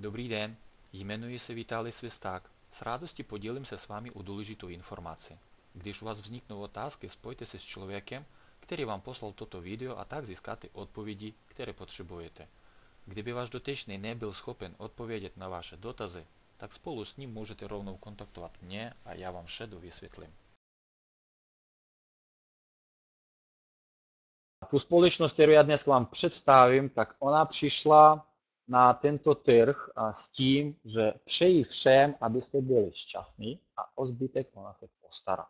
Dobrý den, jmenuji se Vítali Svisták. S radostí podělím se s vámi o důležitou informaci. Když u vás vzniknou otázky, spojte se s člověkem, který vám poslal toto video a tak získáte odpovědi, které potřebujete. Kdyby váš dotyčný nebyl schopen odpovědět na vaše dotazy, tak spolu s ním můžete rovnou kontaktovat mě a já vám vše dovysvětlím. Tu společnost, kterou já dnes vám představím, tak ona přišla na tento trh s tím, že přeji všem, abyste byli šťastní a o zbytek ona se postará.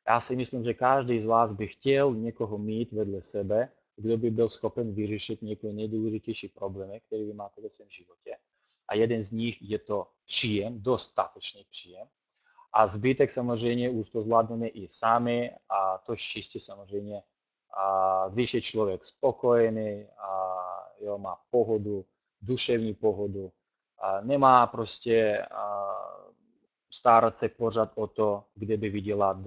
Já si myslím, že každý z vás by chtěl někoho mít vedle sebe, kdo by byl schopen vyřešit některé nejdůležitější problémy, které vy máte ve svém životě. A jeden z nich je to příjem, dostatečný příjem. A zbytek samozřejmě už to zvládneme i sami a to štěstí samozřejmě, když je člověk spokojený, jo, má pohodu, duševní pohodu, nemá prostě starat se pořád o to, kde by vydělat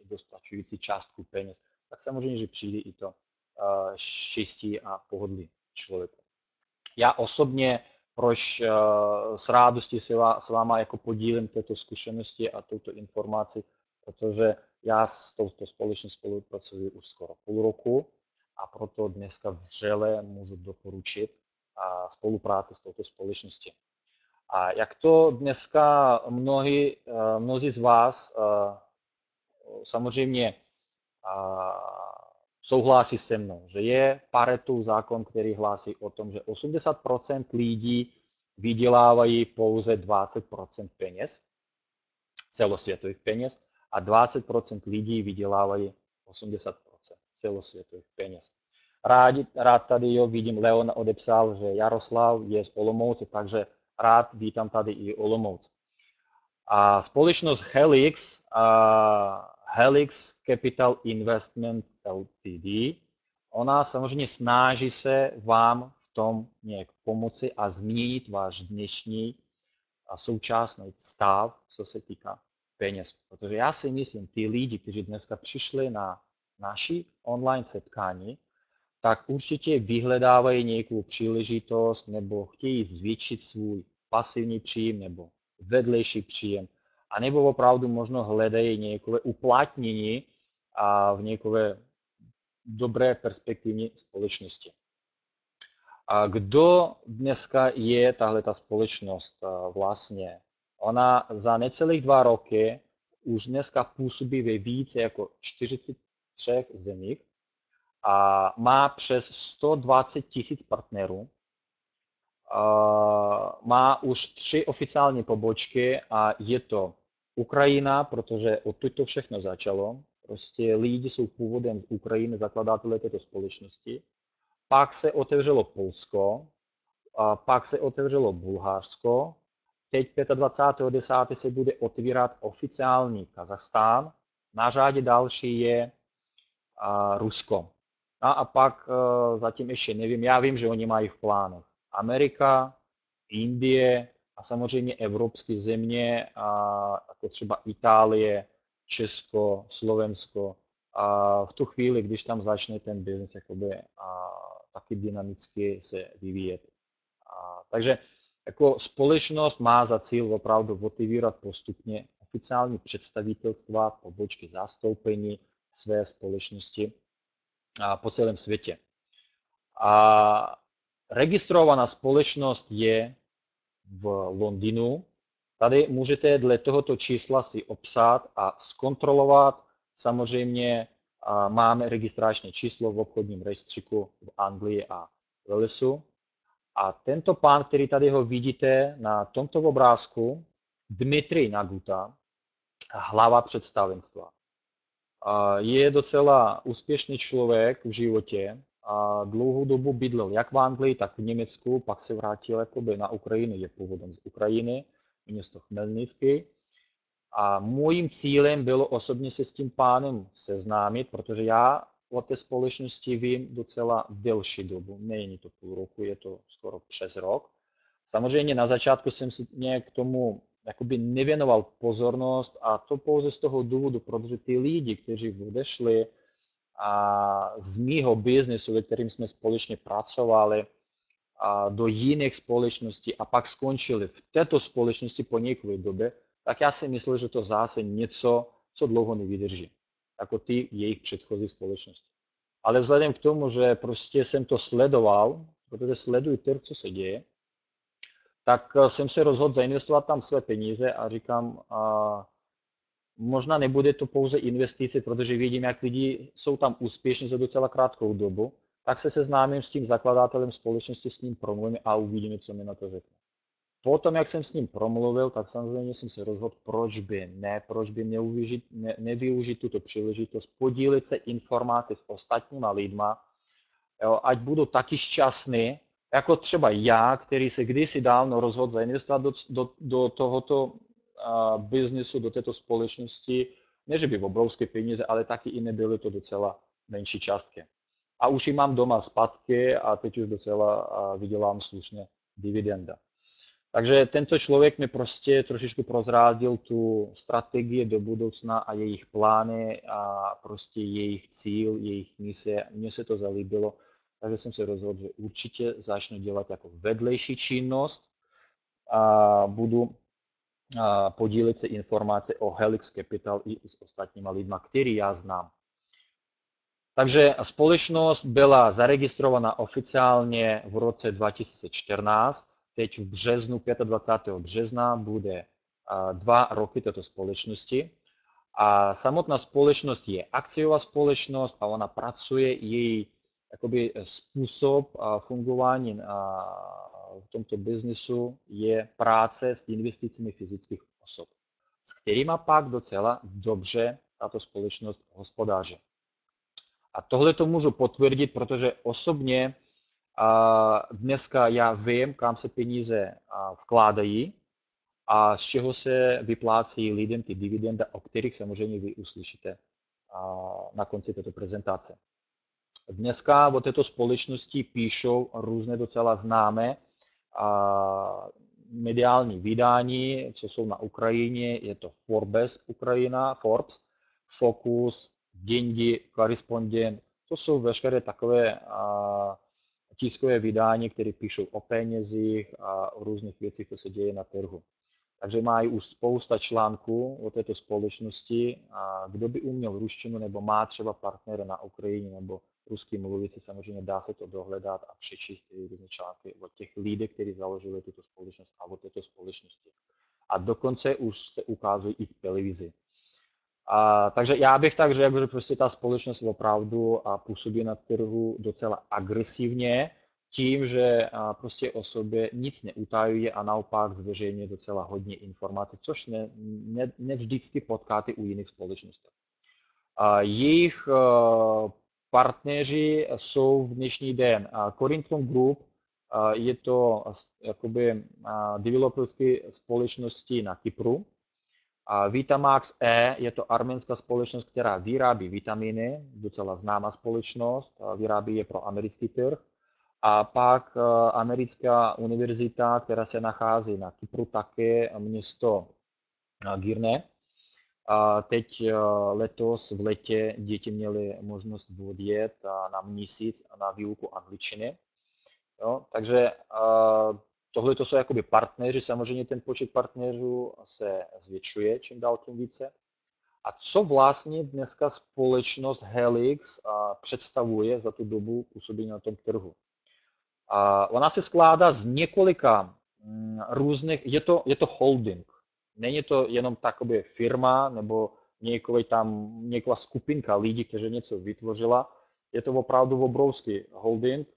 dostačující částku peněz, tak samozřejmě, že přijde i to štěstí a pohodlí člověku. Já osobně proč s radostí se s váma jako podílím této zkušenosti a touto informaci, protože já s touto společností spolupracuji už skoro půl roku a proto dneska vřele můžu doporučit spolupráci s touto společností. A jak to dneska mnozí z vás samozřejmě souhlasí se mnou, že je Paretův zákon, který hlásí o tom, že 80% lidí vydělávají pouze 20% peněz, celosvětových peněz, a 20% lidí vydělávají 80% celosvětových peněz. Rád tady vidím, Leon odepsal, že Jaroslav je z Olomouce, takže rád vítám tady i Olomouc. A společnost Helix Capital Investment Ltd. Ona samozřejmě snaží se vám v tom nějak pomoci a změnit váš dnešní a současný stav, co se týká peněz. Protože já si myslím, ty lidi, kteří dneska přišli na naši online setkání, tak určitě vyhledávají nějakou příležitost nebo chtějí zvětšit svůj pasivní příjem nebo vedlejší příjem. A nebo opravdu možno hledají nějaké uplatnění v nějaké dobré perspektivní společnosti. A kdo dneska je tahleta společnost vlastně? Ona za necelých 2 roky už dneska působí ve více jako 43 zemích a má přes 120 000 partnerů. Má už 3 oficiální pobočky a je to Ukrajina, protože odtud to všechno začalo. Prostě lidi jsou původem z Ukrajiny, zakladatelé této společnosti. Pak se otevřelo Polsko, a pak se otevřelo Bulharsko. Teď 25.10. se bude otvírat oficiální Kazachstán. Na řadě další je Rusko. A pak zatím ještě nevím, já vím, že oni mají v plánech Amerika, Indie a samozřejmě evropské země, jako třeba Itálie, Česko, Slovensko. A v tu chvíli, když tam začne ten biznes taky dynamicky se vyvíjet. Takže jako společnost má za cíl opravdu otevírat postupně oficiální představitelstva, pobočky, zastoupení své společnosti po celém světě. A registrovaná společnost je v Londýnu. Tady můžete dle tohoto čísla si obsat a zkontrolovat. Samozřejmě máme registrační číslo v obchodním rejstříku v Anglii a Walesu. A tento pán, který tady ho vidíte na tomto obrázku, Dmitrij Naguta, hlava představenstva. Je docela úspěšný člověk v životě a dlouhou dobu bydlel jak v Anglii, tak v Německu, pak se vrátil jakoby na Ukrajinu, je původem z Ukrajiny, město Chmelnycký. A mojím cílem bylo osobně se s tím pánem seznámit, protože já o té společnosti vím docela delší dobu, není to půl roku, je to skoro přes rok. Samozřejmě na začátku jsem si nějak k tomu jakoby nevěnoval pozornost a to pouze z toho důvodu, protože ty lidi, kteří odešli z mýho biznesu, ve kterým jsme společně pracovali, do jiných společností a pak skončili v této společnosti po nějaké době, tak já si myslel, že to zase něco, co dlouho nevydrží, jako ty jejich předchozí společnosti. Ale vzhledem k tomu, že prostě jsem to sledoval, protože sleduji trh, co se děje, tak jsem se rozhodl zainvestovat tam své peníze a říkám, možná nebude to pouze investice, protože vidím, jak lidi jsou tam úspěšní za docela krátkou dobu, tak se seznámím s tím zakladatelem společnosti, s ním promluvím a uvidíme, co mi na to řekne. Potom, jak jsem s ním promluvil, tak samozřejmě jsem se rozhodl, proč by nevyužít tuto příležitost, podílit se informace s ostatníma lidma, jo, ať budu taky šťastný, jako třeba já, který se kdysi dávno rozhodl zainvestovat do tohoto biznesu, do této společnosti, ne že by obrovské peníze, ale taky i nebyly to docela menší částky. A už ji mám doma zpátky a teď už docela vydělám slušně dividenda. Takže tento člověk mi prostě trošičku prozrádil tu strategii do budoucna a jejich plány a prostě jejich cíl, jejich mise. Mně se to zalíbilo, takže jsem se rozhodl, že určitě začnu dělat jako vedlejší činnost a budu podílet se informace o Helix Capital i s ostatníma lidma, který já znám. Takže společnost byla zaregistrovaná oficiálně v roce 2014. Teď v březnu, 25. března, bude 2 roky této společnosti. A samotná společnost je akciová společnost a ona pracuje, její jakoby způsob fungování v tomto biznesu je práce s investicemi fyzických osob, s kterými pak docela dobře tato společnost hospodáří. A tohle to můžu potvrdit, protože osobně dneska já vím, kam se peníze vkládají a z čeho se vyplácí lidem ty dividendy, o kterých samozřejmě vy uslyšíte na konci této prezentace. Dneska o této společnosti píšou různé docela známé mediální vydání, co jsou na Ukrajině, je to Forbes Ukrajina, Forbes, Focus, Деньги, Korespondent, to jsou veškeré takové tiskové vydání, které píšou o penězích a o různých věcích, co se děje na trhu. Takže mají už spousta článků o této společnosti a kdo by uměl ruštinu nebo má třeba partnera na Ukrajině nebo ruský mluvící, samozřejmě dá se to dohledat a přečíst ty různé články o těch lidech, kteří založili tuto společnost a o této společnosti. A dokonce už se ukázují i v televizi. Takže já bych tak řekl, že prostě ta společnost opravdu působí na trhu docela agresivně, tím, že prostě o sobě nic neutajuje a naopak zveřejňuje docela hodně informací, což ne vždycky potkáte u jiných společností. Jejich partneři jsou v dnešní den Corinthon Group, je to jakoby developerské společnosti na Kypru. Vitamax E je to arménská společnost, která vyrábí vitaminy, docela známá společnost, vyrábí je pro americký trh. A pak americká univerzita, která se nachází na Kypru, také město Girne. Teď letos v létě děti měly možnost odjet na měsíc na výuku angličtiny. Jo, takže tohle to jsou jakoby partneři, samozřejmě ten počet partnerů se zvětšuje čím dál tím více. A co vlastně dneska společnost Helix představuje za tu dobu působení na tom trhu? Ona se skládá z několika různých, je to holding. Není to jenom taková firma nebo nějaká skupinka lidí, kteří něco vytvořila. Je to opravdu obrovský holding.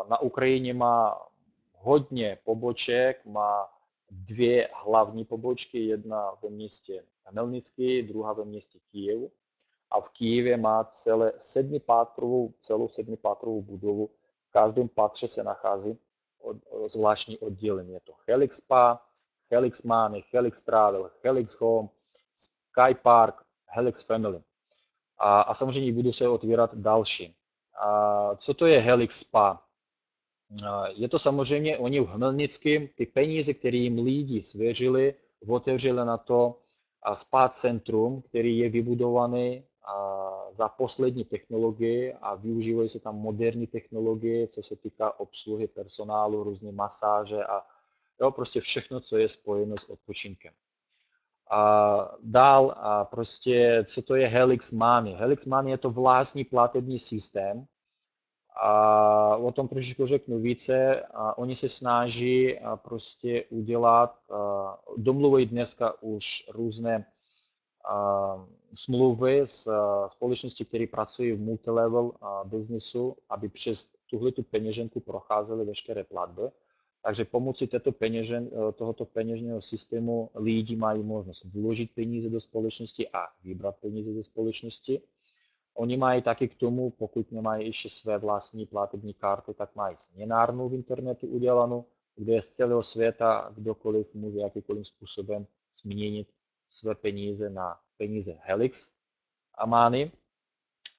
Na Ukrajině má hodně poboček, má 2 hlavní pobočky, jedna ve městě Chmelnický, druhá ve městě Kyjev. A v Kyjevě má celou 7pátrovou budovu. V každém patře se nachází zvláštní oddělení. Je to Helix Spa, Helix Money, Helix Travel, Helix Home, Sky Park, Helix Family. A samozřejmě budou se otvírat další. Co to je Helix Spa? Je to samozřejmě, oni v Chmelnickém ty peníze, které jim lidi svěřili, otevřeli na to spa centrum, který je vybudovaný za poslední technologie a využívají se tam moderní technologie, co se týká obsluhy personálu, různé masáže a jo, prostě všechno, co je spojeno s odpočinkem. A dál, a prostě, co to je Helix Money? Helix Money je to vlastní platební systém. A o tom trošičku řeknu více. A oni se snaží prostě udělat, domluvují dneska už různé smlouvy s společnosti, které pracují v multilevel biznesu, aby přes tuhletu peněženku procházely veškeré platby. Takže pomocí tohoto peněžního systému lidi mají možnost vložit peníze do společnosti a vybrat peníze ze společnosti. Oni mají taky k tomu, pokud nemají ještě své vlastní platební karty, tak mají směnárnu v internetu udělanou, kde z celého světa kdokoliv může jakýmkoliv způsobem změnit své peníze na peníze Helix a Money.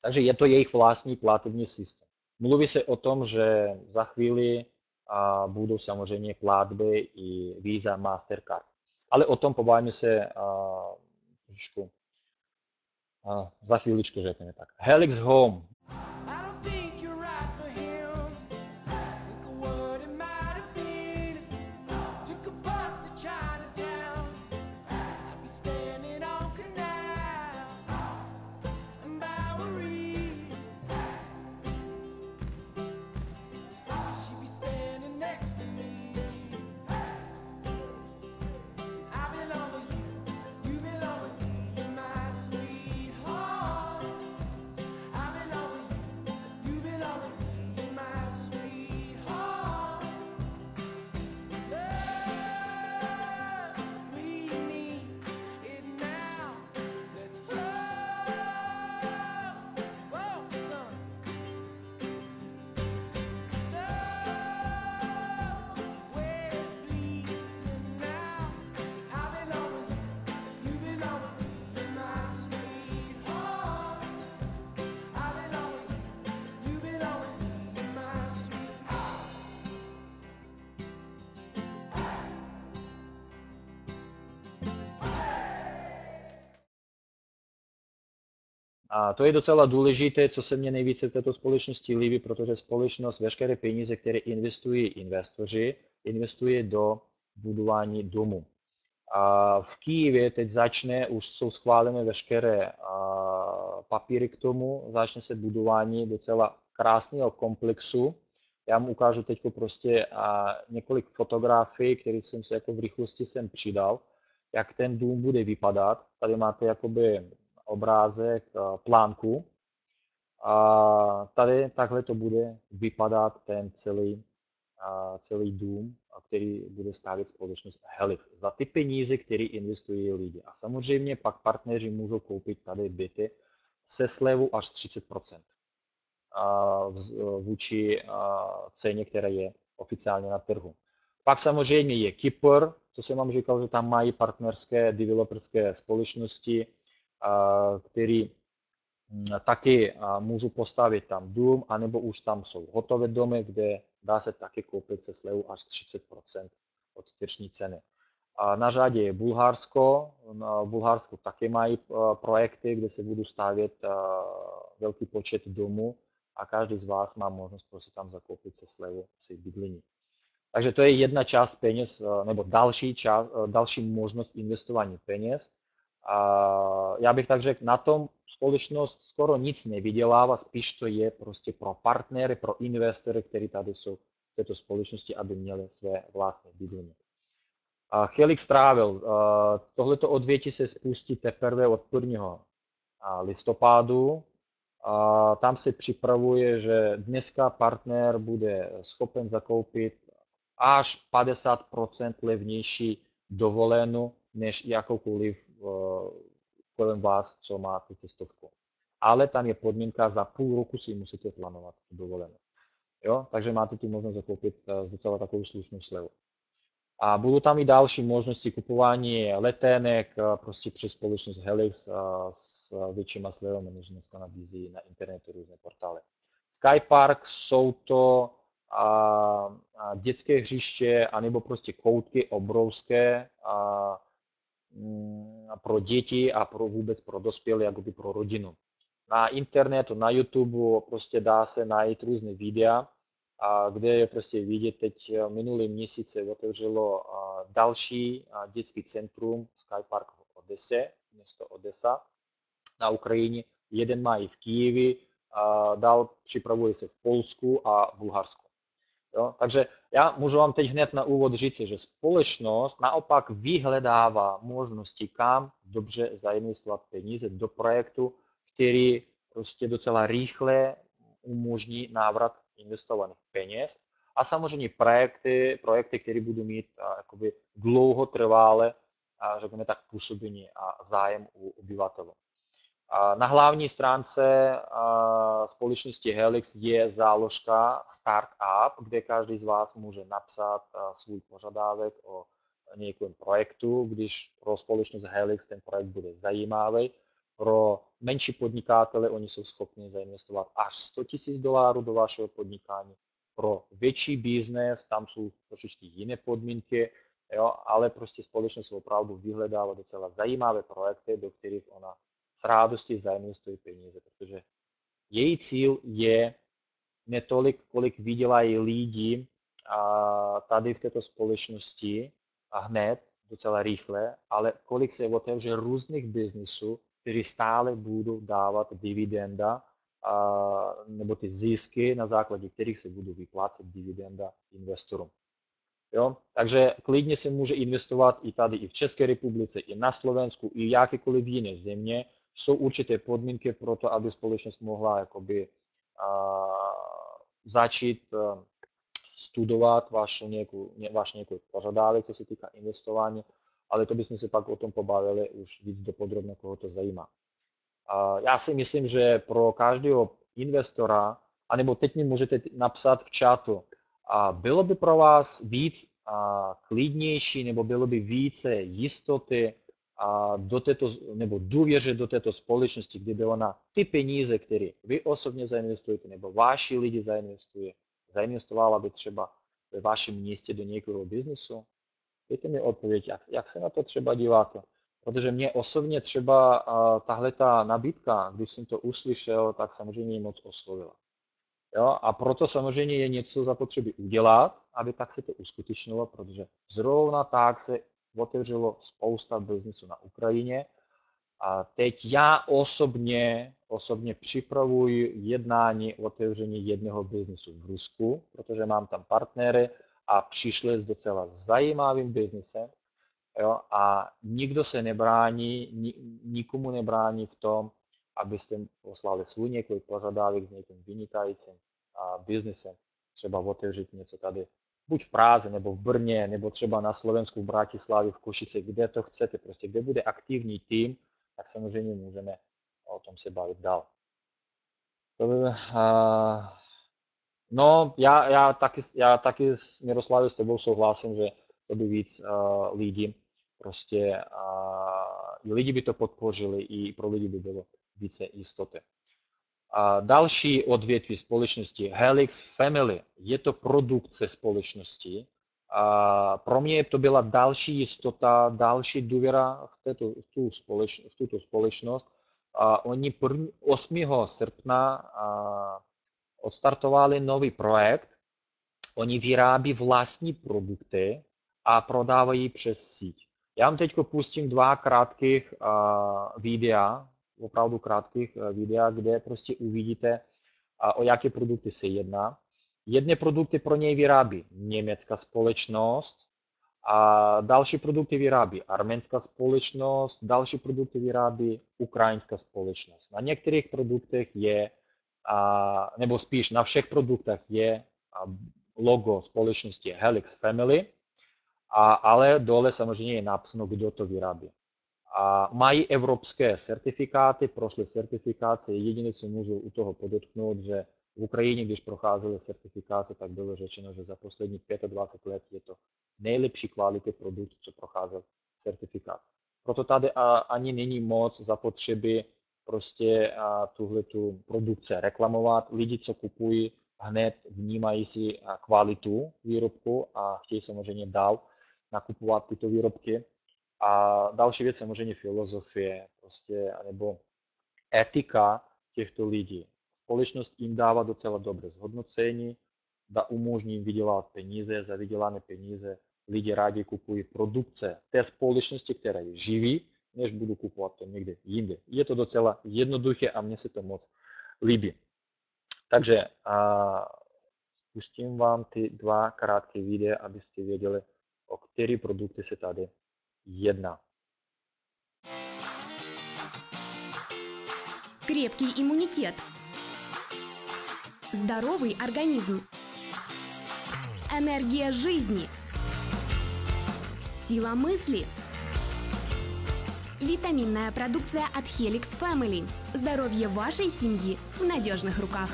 Takže je to jejich vlastní platební systém. Mluví se o tom, že za chvíli budou samozřejmě platby i Visa, Mastercard. Ale o tom pobavíme se trošku za chvíličku, řekněme tak. Helix Home. A to je docela důležité, co se mně nejvíce v této společnosti líbí, protože společnost veškeré peníze, které investují investoři, investuje do budování domu. A v Kyjevě teď už jsou schválené veškeré papíry k tomu, začne se budování docela krásného komplexu. Já vám ukážu teď prostě několik fotografií, které jsem se jako v rychlosti sem přidal, jak ten dům bude vypadat. Tady máte jakoby obrázek plánku. A tady takhle to bude vypadat ten celý dům, který bude stavět společnost Helix za ty peníze, které investují lidi. A samozřejmě pak partneři můžou koupit tady byty se slevou až 30% vůči ceně, která je oficiálně na trhu. Pak samozřejmě je Kypr, co jsem vám říkal, že tam mají partnerské developerské společnosti, který taky můžu postavit tam dům, anebo už tam jsou hotové domy, kde dá se taky koupit se slevou až 30% od tržní ceny. A na řadě je Bulharsko. V Bulharsku taky mají projekty, kde se budou stavět velký počet domů a každý z vás má možnost prostě tam zakoupit se slevou si bydlení. Takže to je jedna část peněz, nebo další možnost investování peněz. A já bych tak řekl, na tom společnost skoro nic nevydělává, spíš to je prostě pro partnery, pro investory, kteří tady jsou v této společnosti, aby měli své vlastní bydlení. Helix Travel, tohleto odvětví se spustí teprve od 1. listopadu. Tam se připravuje, že dneska partner bude schopen zakoupit až 50% levnější dovolenou, než jakoukoliv kolem vás, co máte cestovku. Ale tam je podmínka, za půl roku si musíte plánovat dovolenou. Jo? Takže máte tu možnost zakoupit docela takovou slušnou slevu. A budou tam i další možnosti kupování letenek prostě přes společnost Helix s většíma slevami, než dneska nabízí na internetu různé portály. Skypark jsou to dětské hřiště, anebo prostě koutky obrovské pro děti a vůbec pro dospělé, jakoby pro rodinu. na internetu, na YouTube prostě dá se najít různé videa, a kde je prostě vidět, teď minulý měsíc se otevřelo další dětský centrum Skypark v Odese, město Odesa na Ukrajině. Jeden má i v Kyjevě, dál připravuje se v Polsku a Bulharsku. Jo? Takže já můžu vám teď hned na úvod říct, že společnost naopak vyhledává možnosti, kam dobře zainvestovat peníze do projektu, který prostě docela rychle umožní návrat investovaných peněz. A samozřejmě projekty, které budou mít jakoby dlouhotrvalé, řekněme tak, působení a zájem u obyvatelů. Na hlavní stránce společnosti Helix je záložka Startup, kde každý z vás může napsat svůj požadavek o nějakém projektu, když pro společnost Helix ten projekt bude zajímavý. Pro menší podnikatele oni jsou schopni zainvestovat až $100,000 do vašeho podnikání. Pro větší biznes tam jsou trošičky jiné podmínky, jo, ale prostě společnost opravdu vyhledává docela zajímavé projekty, do kterých ona s radostí zainvestuje peníze, protože její cíl je ne tolik, kolik vydělají lidi tady v této společnosti a hned, docela rychle, ale kolik se otevře různých biznisů, které stále budou dávat dividenda nebo ty zisky, na základě kterých se budou vyplácet dividenda investorům. Jo? Takže klidně se může investovat i tady, i v České republice, i na Slovensku, i jakékoliv jiné země. Jsou určité podmínky pro to, aby společnost mohla jakoby, začít studovat váš nějaký požadavek, co se týká investování, ale to bychom se pak o tom pobavili už víc dopodrobně, koho to zajímá. Já si myslím, že pro každého investora, anebo teď mi můžete napsat v chatu, bylo by pro vás víc klidnější, nebo bylo by více jistoty do této, nebo důvěře do této společnosti, kdyby ona ty peníze, které vy osobně zainvestujete, nebo vaši lidi zainvestovala by třeba ve vašem městě do nějakého biznesu? Dejte mi odpověď, jak se na to třeba díváte. Protože mě osobně třeba tahle ta nabídka, když jsem to uslyšel, tak samozřejmě moc oslovila. Jo? A proto samozřejmě je něco zapotřebí udělat, aby tak se to uskutečnilo, protože zrovna tak se otevřelo spousta biznesu na Ukrajině. A teď já osobně připravuji jednání o otevření jednoho biznesu v Rusku, protože mám tam partnery a přišli s docela zajímavým biznesem. Jo? A nikdo se nebrání, nikomu nebrání v tom, abyste poslali svůj nějaký požadavek s nějakým vynikajícím biznesem, třeba otevřít něco tady, buď v Praze, nebo v Brně, nebo třeba na Slovensku, v Bratislavě, v Košice, kde to chcete, prostě kde bude aktivní tým, tak samozřejmě můžeme o tom se bavit dál. No, já taky s Miroslavem s tebou souhlasím, že to by víc lidí prostě lidi by to podpořili i pro lidi by bylo více jistoty. Další odvětví společnosti Helix Family, je to produkce společnosti. Pro mě to byla další jistota, další důvěra v tuto společnost. Oni 8. srpna odstartovali nový projekt. Oni vyrábí vlastní produkty a prodávají přes síť. Já vám teď pustím 2 krátkých videa, opravdu krátkých videa, kde prostě uvidíte, o jaké produkty se jedná. Jedné produkty pro něj vyrábí německá společnost, a další produkty vyrábí arménská společnost, další produkty vyrábí ukrajinská společnost. Na některých produktech je, nebo spíš na všech produktech je logo společnosti Helix Family, ale dole samozřejmě je napsáno, kdo to vyrábí. Mají evropské certifikáty, prošly certifikace, jediné, co můžu u toho podotknout, že v Ukrajině, když procházely certifikace, tak bylo řečeno, že za poslední 25 let je to nejlepší kvality produkt, co procházel certifikát. Proto tady ani není moc zapotřebí prostě tuhletu produkce reklamovat. Lidi, co kupují, hned vnímají si kvalitu výrobku a chtějí samozřejmě dál nakupovat tyto výrobky. A další věc samozřejmě filozofie, prostě, nebo etika těchto lidí. Společnost jim dává docela dobré zhodnocení, umožní jim vydělat peníze, za vydělané peníze lidi rádi kupují produkce té společnosti, která je živí, než budu kupovat to někde jinde. Je to docela jednoduché a mně se to moc líbí. Takže pustím vám ty dva krátké videa, abyste věděli, o které produkty se tady jedná. Крепкий иммунитет. Здоровый организм. Энергия жизни. Сила мысли. Витаминная продукция от Helix Family. Здоровье вашей семьи в надежных руках.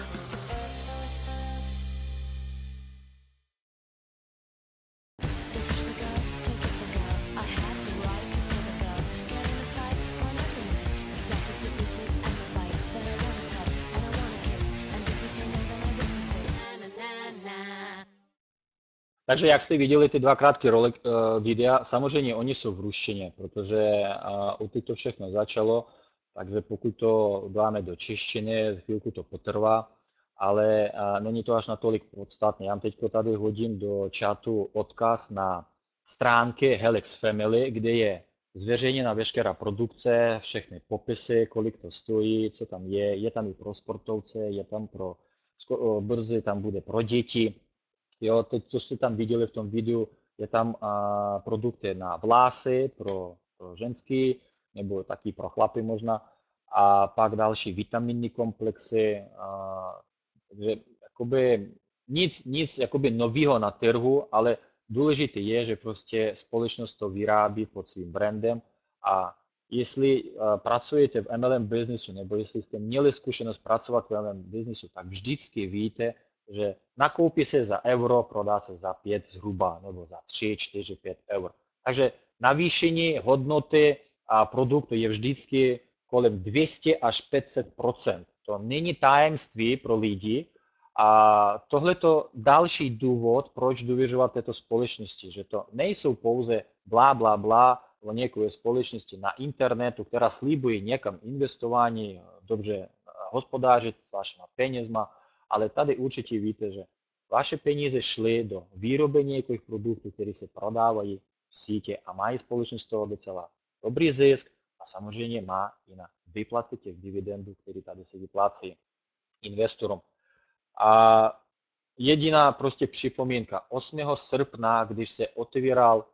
Takže jak jste viděli ty dva krátké videa, samozřejmě oni jsou v ruštině, protože u to všechno začalo, takže pokud to dáme do češtiny, chvilku to potrvá, ale není to až natolik podstatné. Já teď tady hodím do chatu odkaz na stránky Helix Family, kde je zveřejněna veškerá produkce, všechny popisy, kolik to stojí, co tam je tam i pro sportovce, je tam pro brzy, tam bude pro děti. Jo, teď, co jste tam viděli v tom videu, je tam produkty na vlasy pro ženský, nebo taky pro chlapy možná, a pak další vitaminní komplexy, takže jakoby nic jakoby nového na trhu, ale důležité je, že prostě společnost to vyrábí pod svým brandem a jestli pracujete v MLM biznesu, nebo jestli jste měli zkušenost pracovat v MLM biznesu, tak vždycky víte, že nakoupí se za euro, prodá se za 5 zhruba, nebo za 3, 4, 5 eur. Takže navýšení hodnoty a produktu je vždycky kolem 200 až 500%. To není tajemství pro lidi a tohle to další důvod, proč důvěřovat této společnosti, že to nejsou pouze blá o nějaké společnosti na internetu, která slibuje někam investování, dobře hospodářit s vašimi penězma, ale tady určitě víte, že vaše peníze šly do výroby nějakých produktů, které se prodávají v sítě a mají společnost toho docela dobrý zisk a samozřejmě má i na výplaty těch dividendů, které tady se vyplácí investorům. A jediná prostě připomínka, 8. srpna, když se otevíral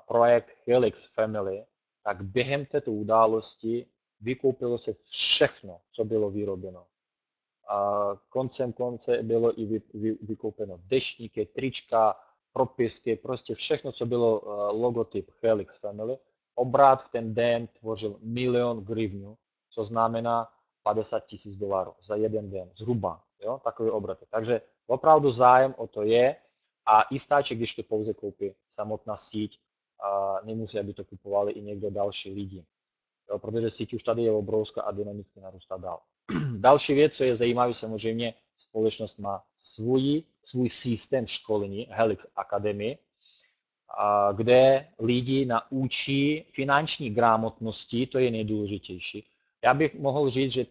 projekt Helix Family, tak během této události vykoupilo se všechno, co bylo vyrobeno. Koncem konce bylo i vykoupeno deštníky, trička, propisky, prostě všechno, co bylo logotyp Helix Family. Obrat v ten den tvořil 1 milion grivňů, co znamená $50,000 za jeden den, zhruba, jo, takový obrat. Takže opravdu zájem o to je a i stačí, když to pouze koupí samotná síť, nemusí, aby to kupovali i někdo další lidi, jo, protože síť už tady je obrovská a dynamicky narůstá dál. Další věc, co je zajímavé, samozřejmě společnost má svůj systém školení, Helix Academy, kde lidi naučí finanční gramotnosti, to je nejdůležitější. Já bych mohl říct, že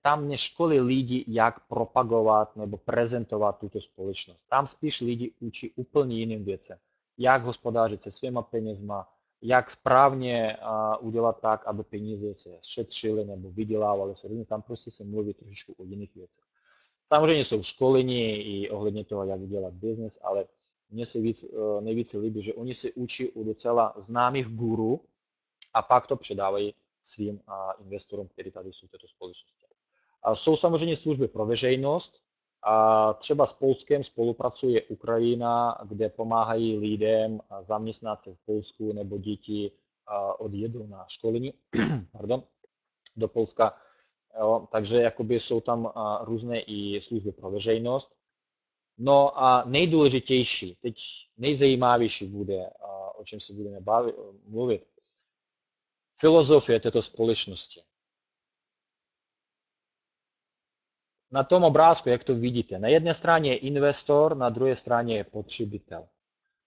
tam neškolí lidi, jak propagovat nebo prezentovat tuto společnost. Tam spíš lidi učí úplně jiným věcem. Jak hospodářit se svýma penězma, jak správně udělat tak, aby peníze se šetřily nebo vydělávaly se. Tam prostě se mluví trošičku o jiných věcech. Samozřejmě jsou školení i ohledně toho, jak dělat biznes, ale mně se nejvíce líbí, že oni se učí u docela známých guru a pak to předávají svým investorům, kteří tady jsou v této společnosti. Jsou samozřejmě služby pro veřejnost. Třeba s Polskem spolupracuje Ukrajina, kde pomáhají lidem zaměstnat se v Polsku nebo děti odjedou na školení do Polska. Jo, takže jakoby jsou tam různé i služby pro veřejnost. No a nejdůležitější, teď nejzajímavější bude, o čem se budeme mluvit, filozofie této společnosti. Na tom obrázku, jak to vidíte, na jedné straně je investor, na druhé straně je potřebitel.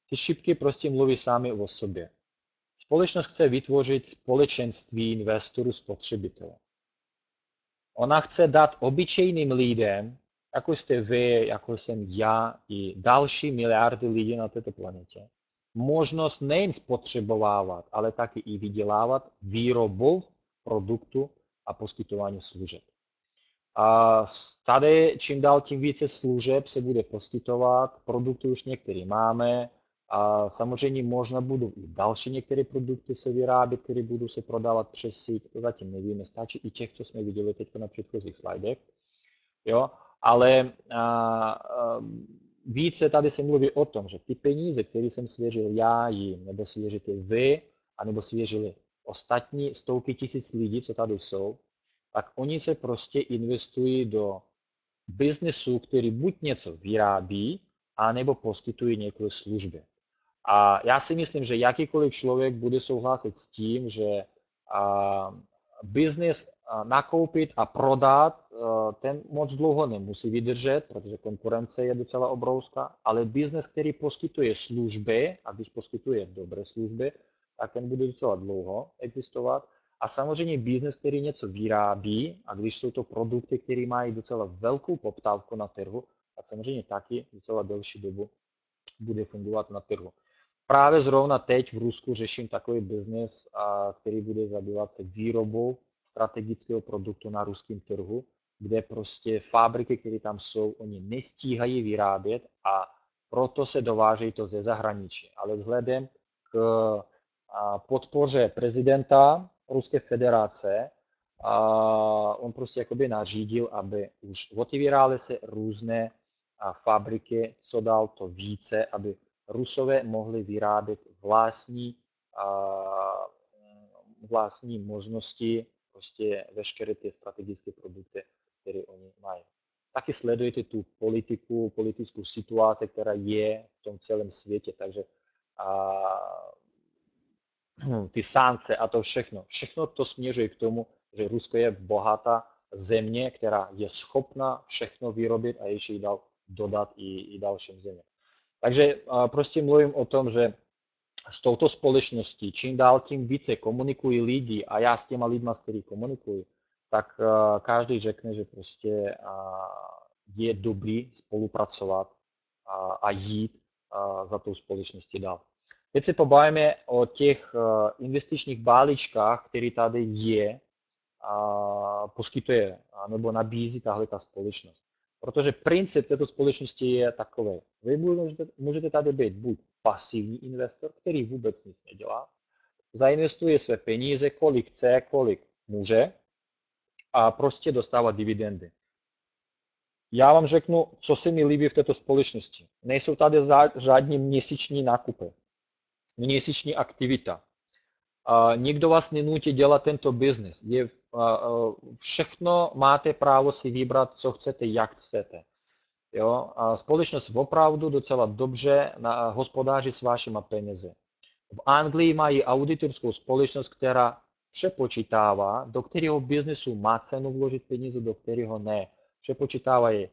Ty šipky prostě mluví sami o sobě. Společnost chce vytvořit společenství investorů spotřebitelů. Ona chce dát obyčejným lidem, jako jste vy, jako jsem já i další miliardy lidí na této planetě, možnost nejen spotřebovávat, ale taky i vydělávat výrobou produktu a poskytování služeb. A tady čím dál tím více služeb se bude poskytovat, produkty už některé máme, a samozřejmě možná budou i další některé produkty se vyrábět, které budou se prodávat přes síť, to zatím nevíme, stačí i těch, co jsme viděli teď na předchozích slajdech. Jo? Ale více tady se mluví o tom, že ty peníze, které jsem svěřil já jim, nebo svěříte vy, anebo svěřili ostatní stovky tisíc lidí, co tady jsou, tak oni se prostě investují do biznesu, který buď něco vyrábí, anebo poskytují nějaké služby. A já si myslím, že jakýkoliv člověk bude souhlasit s tím, že biznis nakoupit a prodat, ten moc dlouho nemusí vydržet, protože konkurence je docela obrovská, ale biznis, který poskytuje služby, a když poskytuje dobré služby, tak ten bude docela dlouho existovat. A samozřejmě biznis, který něco vyrábí, a když jsou to produkty, které mají docela velkou poptávku na trhu, tak samozřejmě taky docela delší dobu bude fungovat na trhu. Právě zrovna teď v Rusku řeším takový biznis, který bude zabývat se výrobou strategického produktu na ruském trhu, kde prostě fabriky, které tam jsou, oni nestíhají vyrábět a proto se dovážejí to ze zahraničí. Ale vzhledem k podpoře prezidenta Ruské federace, on prostě jakoby nařídil, aby už otevíraly se různé fabriky, co dál to více, aby Rusové mohli vyrábět vlastní možnosti, prostě veškeré ty strategické produkty, které oni mají. Taky sledujete tu politickou situaci, která je v tom celém světě, takže ty sankce a to všechno to směřuje k tomu, že Rusko je bohatá země, která je schopna všechno vyrobit a ještě dál dodat i dalším zemím. Takže prostě mluvím o tom, že s touto společností čím dál tím více komunikují lidi a já s těma lidma, s kterými komunikuji, tak každý řekne, že prostě je dobrý spolupracovat a jít za tou společností dál. Teď se pobavíme o těch investičních balíčkách, který tady poskytuje nebo nabízí tahle ta společnost. Protože princip této společnosti je takový. Vy můžete tady být buď pasivní investor, který vůbec nic nedělá, zainvestuje své peníze, kolik chce, kolik může a prostě dostává dividendy. Já vám řeknu, co se mi líbí v této společnosti. Nejsou tady žádní měsíční nákupy, měsíční aktivita. Nikdo vás nenutí dělat tento biznis. Všechno máte právo si vybrat, co chcete, jak chcete. Jo? Společnost opravdu docela dobře hospodáří s vašimi penězi. V Anglii mají auditorskou společnost, která přepočítává, do kterého biznesu má cenu vložit peníze, do kterého ne. Přepočítávají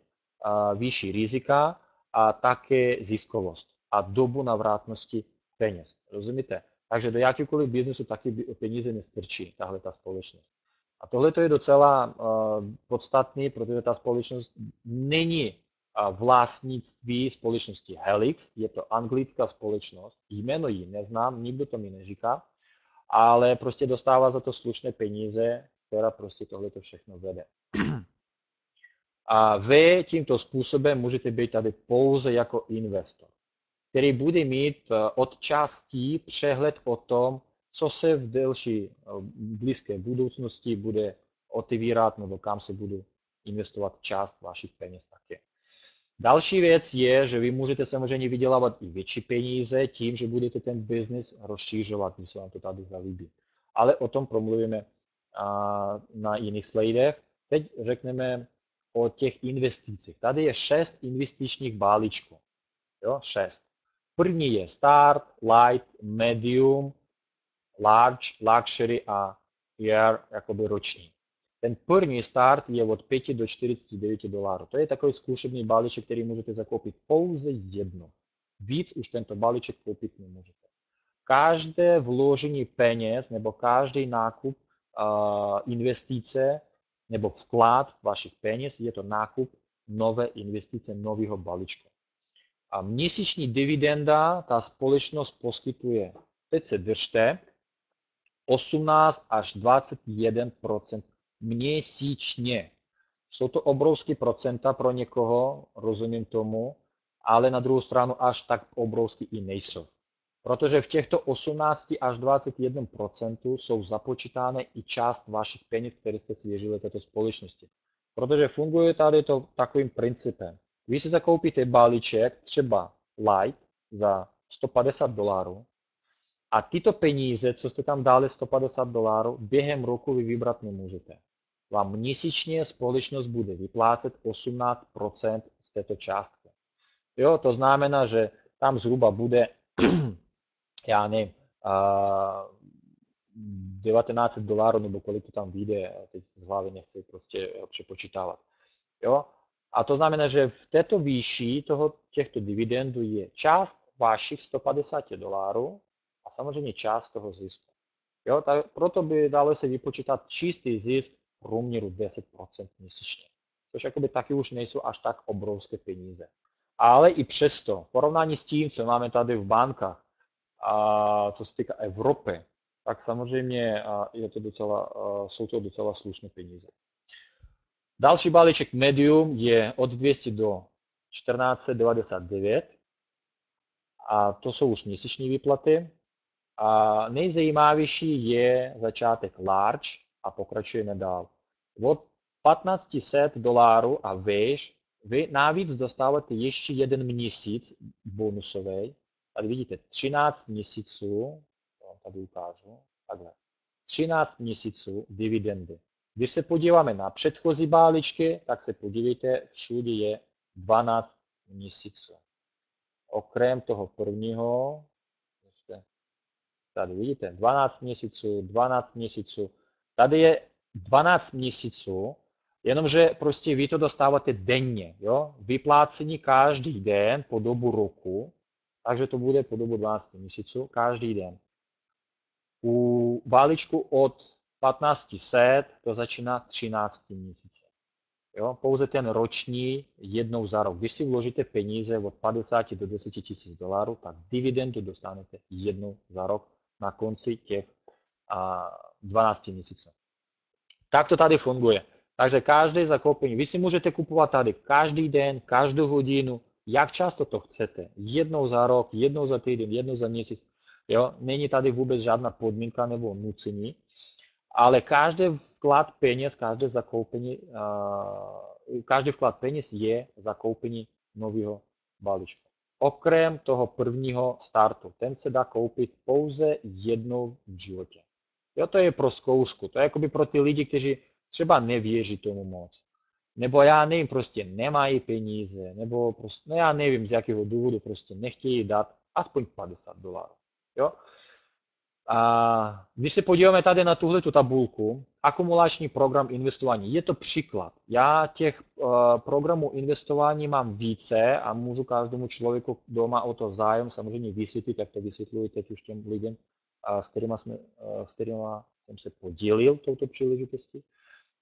vyšší rizika a také ziskovost a dobu navratnosti peněz. Rozumíte? Takže do jakýkoliv biznesu taky peníze nestrčí tahle ta společnost. A tohle je docela podstatný, protože ta společnost není vlastnictví společnosti Helix, je to anglická společnost, jméno ji neznám, nikdo to mi neříká, ale prostě dostává za to slušné peníze, která prostě tohleto všechno vede. A vy tímto způsobem můžete být tady pouze jako investor, který bude mít od částí přehled o tom, co se v delší blízké budoucnosti bude otevírat nebo kam se bude investovat část vašich peněz také. Další věc je, že vy můžete samozřejmě vydělávat i větší peníze tím, že budete ten biznis rozšířovat, když se vám to tady zalíbí. Ale o tom promluvíme na jiných slajdech. Teď řekneme o těch investicích. Tady je 6 investičních balíčků. Jo, 6. První je Start, Light, Medium, Large, Luxury a Year, jakoby roční. Ten první start je od 5 do 49 $. To je takový zkušební balíček, který můžete zakoupit pouze jedno. Víc už tento balíček koupit nemůžete. Každé vložení peněz nebo každý nákup investice nebo vklad vašich peněz, je to nákup nové investice, nového balíčku. A měsíční dividenda ta společnost poskytuje, teď se držte, 18 až 21% měsíčně. Jsou to obrovské procenta pro někoho, rozumím tomu, ale na druhou stranu až tak obrovský i nejsou. Protože v těchto 18 až 21% jsou započítány i část vašich peněz, které jste svěřili této společnosti. Protože funguje tady to takovým principem. Vy si zakoupíte balíček, třeba Light, za $150 a tyto peníze, co jste tam dali $150, během roku vy vybrat nemůžete. Vám měsíčně společnost bude vyplácet 18% z této částky. Jo, to znamená, že tam zhruba bude, já nevím, $19 nebo kolik to tam vyjde, teď z hlavy nechci prostě přepočítávat. Jo? A to znamená, že v této výši těchto dividendů je část vašich $150 a samozřejmě část toho zisku. Jo? Proto by dalo se vypočítat čistý zisk v průměru 10% měsíčně. Což jakoby taky už nejsou až tak obrovské peníze. Ale i přesto, v porovnání s tím, co máme tady v bankách, a co se týká Evropy, tak samozřejmě jsou to docela slušné peníze. Další balíček Medium je od 200 do 1499 a to jsou už měsíční výplaty. A nejzajímavější je začátek Large a pokračujeme dál. Od $1500 a výš vy navíc dostáváte ještě jeden měsíc bonusový. Tady vidíte 13 měsíců, tady ukážu, takhle, 13 měsíců dividendy. Když se podíváme na předchozí balíčky, tak se podívejte, všude je 12 měsíců. Okrem toho prvního, tady vidíte, 12 měsíců, tady je 12 měsíců, jenomže prostě vy to dostáváte denně, jo? Vyplácení každý den po dobu roku, takže to bude po dobu 12 měsíců, každý den. U balíčku od 1500 to začíná 13 měsíce. Jo? Pouze ten roční jednou za rok. Když si vložíte peníze od 50 do 10 000 $, tak dividendu dostanete jednou za rok na konci těch 12 měsíců. Tak to tady funguje. Takže každé zakoupení, vy si můžete kupovat tady každý den, každou hodinu, jak často to chcete. Jednou za rok, jednou za týden, jednou za měsíc. Jo? Není tady vůbec žádná podmínka nebo nucení, ale každý vklad peněz, každý vklad peněz je zakoupení nového balíčku. Okrem toho prvního startu. Ten se dá koupit pouze jednou v životě. Jo, to je pro zkoušku. To je jakoby pro ty lidi, kteří třeba nevěří tomu moc. Nebo já nevím, prostě nemají peníze, nebo prostě, no já nevím, z jakého důvodu prostě nechtějí dát aspoň $50. Jo? A když se podíváme tady na tuhletu tabulku, akumulační program investování, je to příklad. Já těch programů investování mám více a můžu každému člověku doma o to zájem samozřejmě vysvětlit, jak to vysvětluji teď už těm lidem, s kterými jsem se podělil touto příležitostí.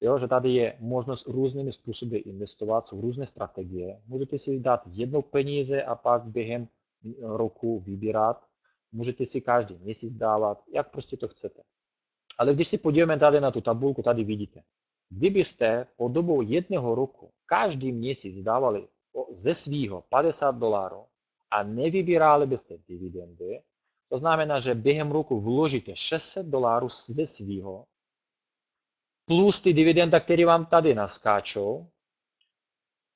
Jo, že tady je možnost různými způsoby investovat, jsou různé strategie. Můžete si dát jednou peníze a pak během roku vybírat. Můžete si každý měsíc dávat, jak prostě to chcete. Ale když si podíváme tady na tu tabulku, tady vidíte. Kdybyste po dobu jednoho roku každý měsíc dávali ze svýho $50 a nevybírali byste dividendy, to znamená, že během roku vložíte $600 ze svýho, plus ty dividenda, které vám tady naskáčou.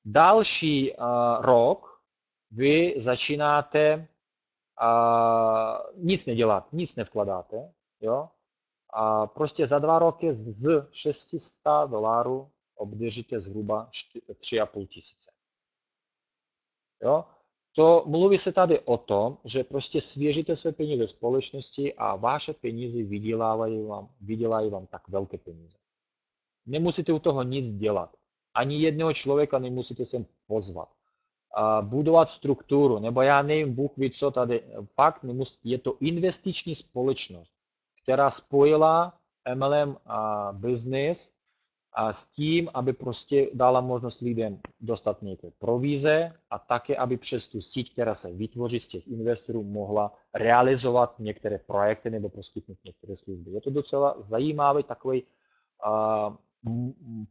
Další rok vy začínáte nic nedělat, nic nevkladáte. Jo? A prostě za 2 roky z $600 obdržíte zhruba 3,5 tisíce. Jo? To mluví se tady o tom, že prostě svěříte své peníze společnosti a vaše peníze vydělají vám tak velké peníze. Nemusíte u toho nic dělat. Ani jednoho člověka nemusíte sem pozvat. Budovat strukturu, nebo já nevím, Bůh ví co tady. Fakt je to investiční společnost, která spojila MLM business a s tím, aby prostě dala možnost lidem dostat nějaké provize a také, aby přes tu síť, která se vytvoří z těch investorů, mohla realizovat některé projekty nebo poskytnout některé služby. Je to docela zajímavý takový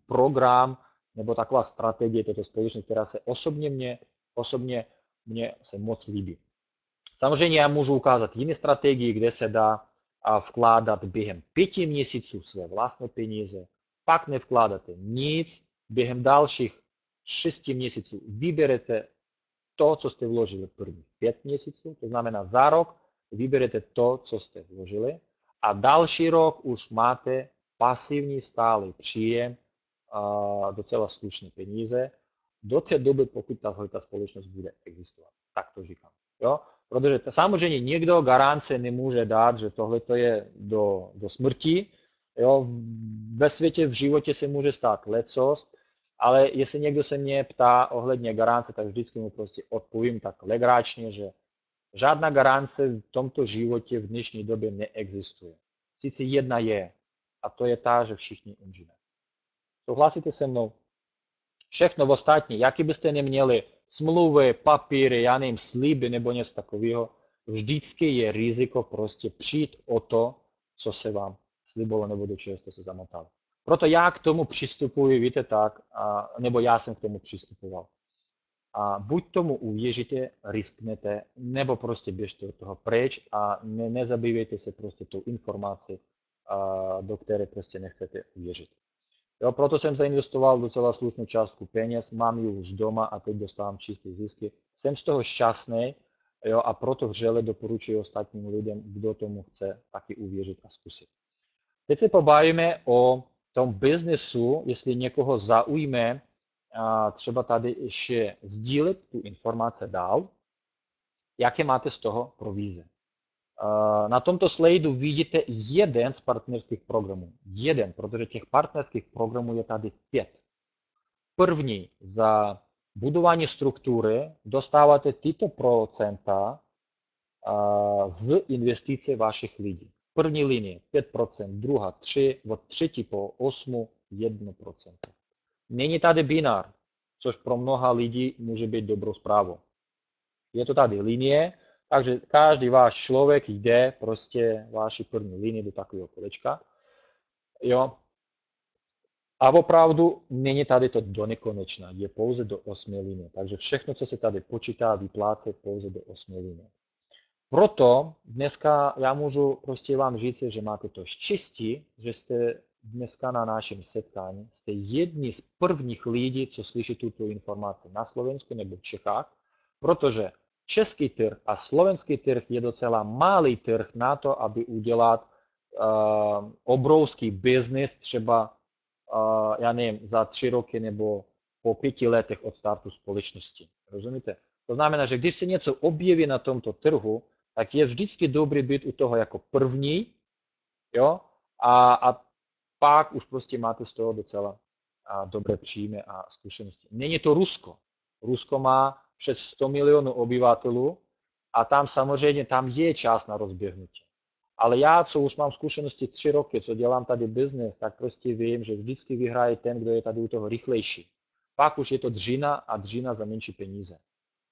program nebo taková strategie této společnosti, která se osobně mě se moc líbí. Samozřejmě já můžu ukázat jiné strategie, kde se dá vkládat během 5 měsíců své vlastní peníze, pak nevkládáte nic, během dalších 6 měsíců vyberete to, co jste vložili prvních 5 měsíců, to znamená za rok vyberete to, co jste vložili a další rok už máte pasivní stálý příjem, docela slušné peníze, do té doby, pokud ta společnost bude existovat. Tak to říkám. Jo? Protože samozřejmě někdo garance nemůže dát, že tohle je do smrti. Jo? Ve světě, v životě se může stát lecos, ale jestli někdo se mě ptá ohledně garance, tak vždycky mu prostě odpovím tak legračně, že žádná garance v tomto životě v dnešní době neexistuje. Sice jedna je, a to je ta, že všichni umřeme. Souhlasíte se mnou? Všechno ostatní, jaký byste neměli smlouvy, papíry, já nevím, sliby nebo něco takového, vždycky je riziko prostě přijít o to, co se vám slibolo nebo do čeho jste se zamotali. Proto já k tomu přistupuji, víte tak, nebo já jsem k tomu přistupoval. A buď tomu uvěříte, risknete, nebo prostě běžte od toho pryč a nezabývejte se prostě tou informací, do které prostě nechcete uvěřit. Jo, proto jsem zainvestoval docela slušnou částku peněz, mám ji už doma a teď dostávám čisté zisky. Jsem z toho šťastný, jo, a proto vřele doporučuji ostatním lidem, kdo tomu chce taky uvěřit a zkusit. Teď se pobavíme o tom biznesu, jestli někoho zaujme, třeba tady ještě sdílet tu informaci dál, jaké máte z toho provize. Na tomto slajdu vidíte jeden z partnerských programů. Jeden, protože těch partnerských programů je tady 5. První, za budování struktury dostáváte tyto procenta z investice vašich lidí. První linie 5%, druhá 3%, od třetí po 8% 1%. Není tady binár, což pro mnoha lidí může být dobrou zprávou. Je to tady linie, takže každý váš člověk jde prostě vaši první linii do takového kolečka. Jo. A opravdu není tady to do nekonečna, je pouze do 8 linie. Takže všechno, co se tady počítá, vyplácí pouze do 8 linie. Proto dneska já můžu prostě vám říct, že máte to štěstí, že jste dneska na našem setkání, jste jedni z prvních lidí, co slyší tuto informaci na Slovensku nebo v Čechách, protože český trh a slovenský trh je docela malý trh na to, aby udělat obrovský biznis třeba, já nevím, za 3 roky nebo po 5 letech od startu společnosti. Rozumíte? To znamená, že když se něco objeví na tomto trhu, tak je vždycky dobrý být u toho jako první, jo? A pak už prostě máte z toho docela dobré příjmy a zkušenosti. Není to Rusko. Rusko má přes 100 milionů obyvatelů a tam samozřejmě tam je čas na rozběhnutí. Ale já, co už mám zkušenosti 3 roky, co dělám tady biznes, tak prostě vím, že vždycky vyhraje ten, kdo je tady u toho rychlejší. Pak už je to dřina a dřina za menší peníze.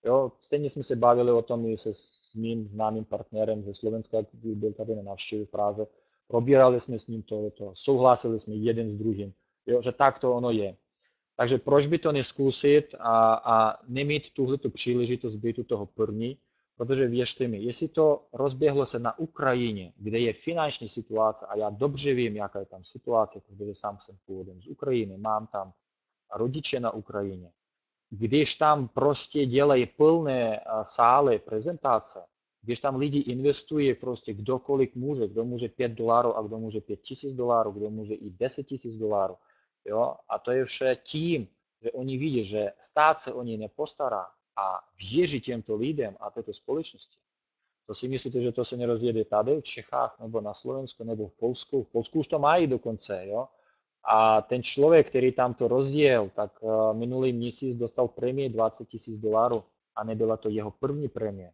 Jo, stejně jsme se bavili o tom i se s mým známým partnerem ze Slovenska, který byl tady na návštěvě v Praze. Probírali jsme s ním to, souhlasili jsme jeden s druhým, jo, že tak to ono je. Takže proč by to neskusit a nemít tuhletu příležitost být u toho první, protože věřte mi, jestli to rozběhlo se na Ukrajině, kde je finanční situace a já dobře vím, jaká je tam situace, protože sám jsem původem z Ukrajiny, mám tam rodiče na Ukrajině, když tam prostě dělají plné sály, prezentace, když tam lidi investují prostě kdokoliv může, kdo může $5 a kdo může $5,000, kdo může i $10,000, jo, a to je vše tím, že oni vidí, že stát se o ně nepostará a věří těmto lidem a této společnosti. To si myslíte, že to se nerozjede tady v Čechách nebo na Slovensku nebo v Polsku? V Polsku už to mají dokonce, jo. A ten člověk, který tam to rozjel, tak minulý měsíc dostal prémii $20,000 a nebyla to jeho první prémie.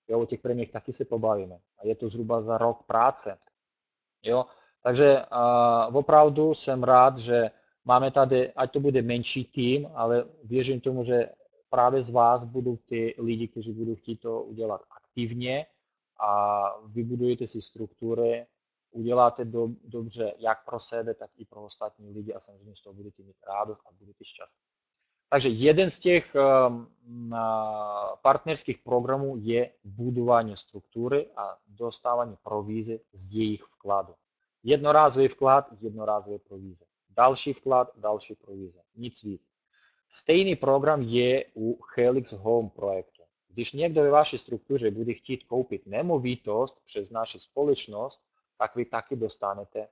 Jo, o těch prémiích taky se pobavíme. A je to zhruba za rok práce. Jo, takže opravdu jsem rád, že Máme tady, ať to bude menší tým, ale věřím tomu, že právě z vás budou ty lidi, kteří budou chtít to udělat aktivně a vybudujete si struktury, uděláte dobře jak pro sebe, tak i pro ostatní lidi a samozřejmě z toho budete mít radost a budete šťastní. Takže jeden z těch partnerských programů je budování struktury a dostávání provize z jejich vkladu. Jednorázový vklad, jednorázové provize. Další vklad, další provize. Nic víc. Stejný program je u Helix Home projektu. Když někdo ve vaší struktuře bude chtít koupit nemovitost přes naši společnost, tak vy taky dostanete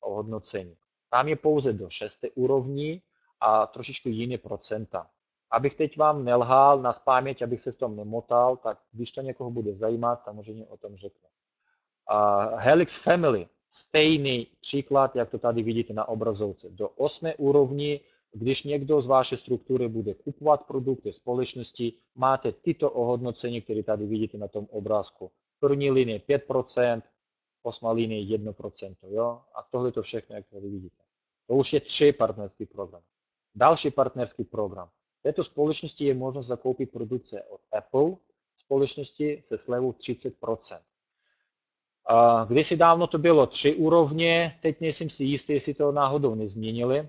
ohodnocení. Tam je pouze do 6. úrovni a trošičku jiné procenta. Abych teď vám nelhal na paměť, abych se v tom nemotal, tak když to někoho bude zajímat, samozřejmě o tom řeknu. Helix Family, stejný příklad, jak to tady vidíte na obrazovce. Do 8. úrovni, když někdo z vaší struktury bude kupovat produkty společnosti, máte tyto ohodnocení, které tady vidíte na tom obrázku. První linie 5%, 8. linie 1%. Jo? A tohle to všechno, jak tady vidíte. To už je 3 partnerský program. Další partnerský program. V této společnosti je možnost zakoupit produkce od Apple, společnosti se slevou 30%. Kdysi dávno to bylo 3 úrovně, teď nejsem si jistý, jestli to náhodou nezměnili,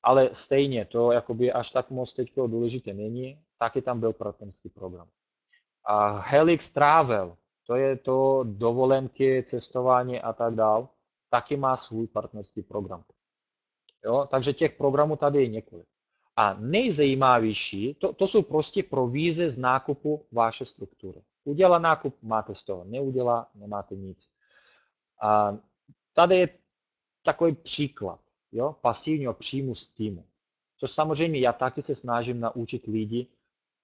ale stejně to jakoby až tak moc teď důležité není, taky tam byl partnerský program. Helix Travel, to je to dovolenky, cestování a tak dál, taky má svůj partnerský program. Jo? Takže těch programů tady je několik. A nejzajímavější, to jsou prostě provize z nákupu vaše struktury. Udělá nákup, máte z toho, neudělá, nemáte nic. A tady je takový příklad, jo, pasivního příjmu z týmu. To samozřejmě já taky se snažím naučit lidi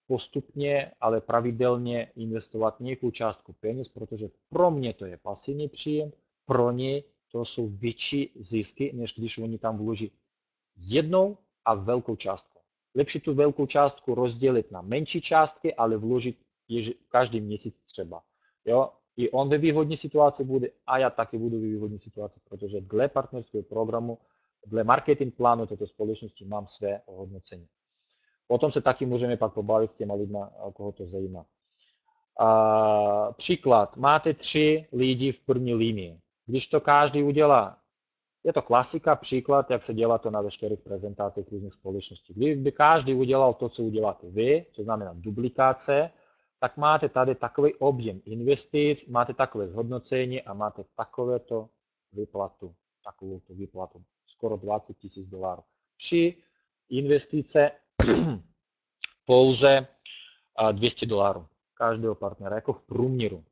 postupně, ale pravidelně investovat nějakou částku peněz, protože pro mě to je pasivní příjem, pro ně to jsou větší zisky, než když oni tam vloží jednou a velkou částku. Lepší tu velkou částku rozdělit na menší částky, ale vložit každý měsíc třeba. Jo? I on ve výhodné situaci bude a já taky budu ve výhodné situaci, protože dle partnerského programu, dle marketing plánu této společnosti mám své ohodnocení. Potom se taky můžeme pak pobavit s těma lidma, koho to zajímá. Příklad, máte 3 lidi v první linii. Když to každý udělá, je to klasika, příklad, jak se dělá to na veškerých prezentacích různých společností. Kdyby každý udělal to, co uděláte vy, co znamená duplikace, tak máte tady takový objem investic, máte takové zhodnocení a máte takovou výplatu, skoro $20 000. Při investice pouze $200 každého partnera, jako v průměru.